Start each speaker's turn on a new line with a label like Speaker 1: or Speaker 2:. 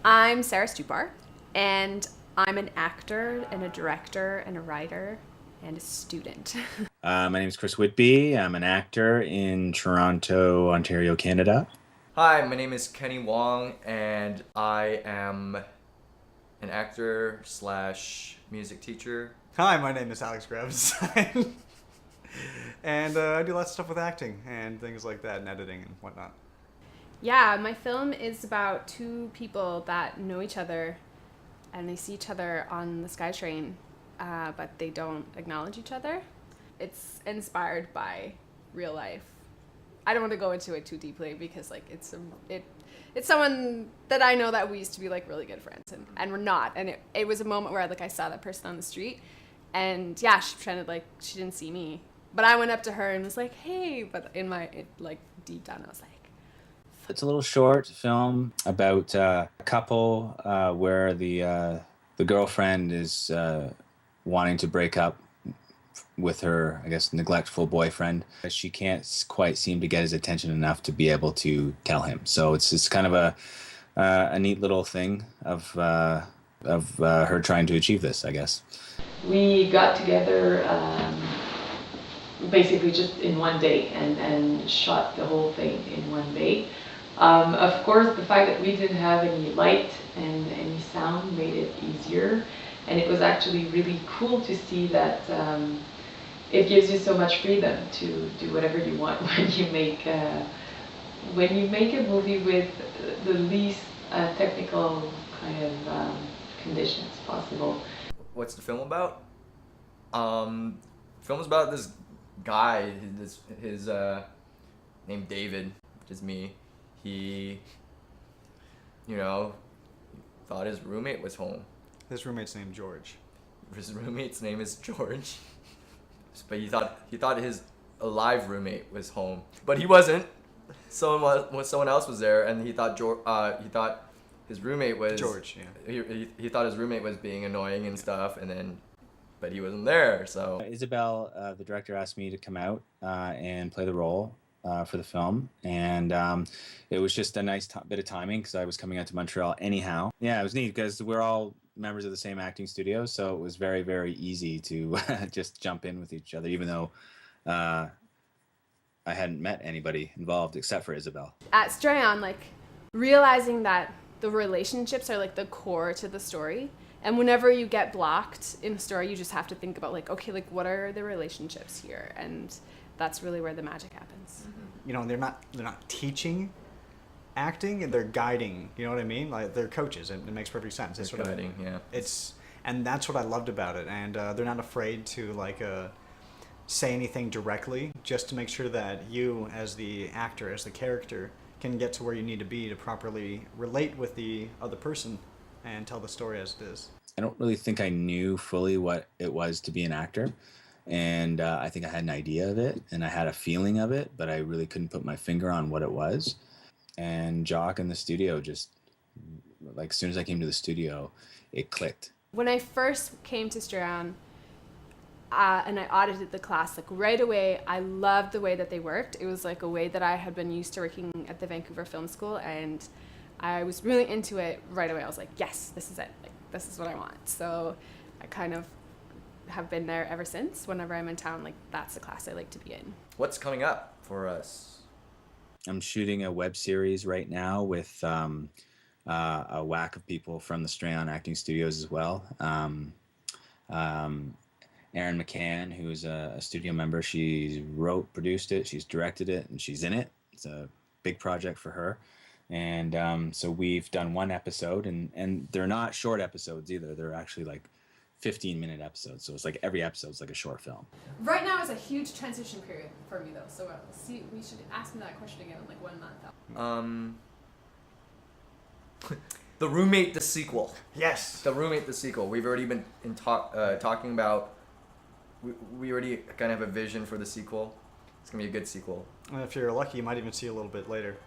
Speaker 1: I'm Sarah Stupar, and I'm an actor and a director and a writer and a student.
Speaker 2: My name is Chris Whitby. I'm an actor in Toronto, Ontario, Canada.
Speaker 3: Hi, my name is Kenny Wong, and I am an actor slash music teacher.
Speaker 4: Hi, my name is Alex Gravenstein, and I do lots of stuff with acting and things like that, and editing and whatnot.
Speaker 1: Yeah, my film is about two people that know each other and they see each other on the SkyTrain, but they don't acknowledge each other. It's inspired by real life. I don't want to go into it too deeply because it's someone that I know that we used to be really good friends and we're not. And it was a moment where I saw that person on the street and yeah, she pretended she didn't see me. But I went up to her and was like, hey, but deep down I was like,
Speaker 2: It's a little short film about a couple where the girlfriend is wanting to break up with her, I guess, neglectful boyfriend. She can't quite seem to get his attention enough to be able to tell him. So it's just kind of a neat little thing of her trying to achieve this, I guess.
Speaker 5: We got together basically just in one day and shot the whole thing in one day. Of course, the fact that we didn't have any light and any sound made it easier, and it was actually really cool to see that it gives you so much freedom to do whatever you want when you make a movie with the least technical kind of conditions possible.
Speaker 3: What's the film about? Film's about this guy, his named David, which is me. He, thought his roommate was home.
Speaker 4: His roommate's named George.
Speaker 3: His roommate's name is George, but he thought his alive roommate was home, but he wasn't. Someone else was there, and he thought his roommate was
Speaker 4: George. Yeah.
Speaker 3: He thought his roommate was being annoying and stuff, but he wasn't there. So
Speaker 2: Isabel, the director, asked me to come out and play the role for the film, and it was just a nice bit of timing because I was coming out to Montreal anyhow. Yeah, it was neat because we're all members of the same acting studio, so it was very, very easy to just jump in with each other, even though I hadn't met anybody involved except for Isabel.
Speaker 1: at Straeon, realizing that the relationships are the core to the story. And whenever you get blocked in a story, you just have to think about what are the relationships here? And that's really where the magic happens.
Speaker 4: Mm-hmm. They're not teaching acting, and they're guiding. You know what I mean? They're coaches, and it makes perfect sense.
Speaker 3: they're guiding, yeah.
Speaker 4: And that's what I loved about it. And they're not afraid to say anything directly, just to make sure that you, as the actor, as the character, can get to where you need to be to properly relate with the other person and tell the story as it is.
Speaker 2: I don't really think I knew fully what it was to be an actor, and I think I had an idea of it, and I had a feeling of it, but I really couldn't put my finger on what it was. And Jock in the studio just, as soon as I came to the studio, it clicked.
Speaker 1: When I first came to Straeon and I audited the class, right away, I loved the way that they worked. It was a way that I had been used to working at the Vancouver Film School, and I was really into it right away. I was like, yes, this is it. This is what I want. So I kind of have been there ever since. Whenever I'm in town, that's the class I like to be in.
Speaker 3: What's coming up for us?
Speaker 2: I'm shooting a web series right now with a whack of people from the Straeon acting studios as well. Erin McCann, who's a studio member, she wrote, produced it, she's directed it, and she's in it. It's a big project for her. And so we've done one episode, and they're not short episodes either. They're actually 15-minute episodes. So it's every episode's a short film.
Speaker 1: Right now is a huge transition period for me, though. So we should ask me that question again in 1 month.
Speaker 3: The Roommate, the sequel.
Speaker 4: Yes.
Speaker 3: The Roommate, the sequel. We've already been talking about. We already kind of have a vision for the sequel. It's gonna be a good sequel.
Speaker 4: And if you're lucky, you might even see a little bit later.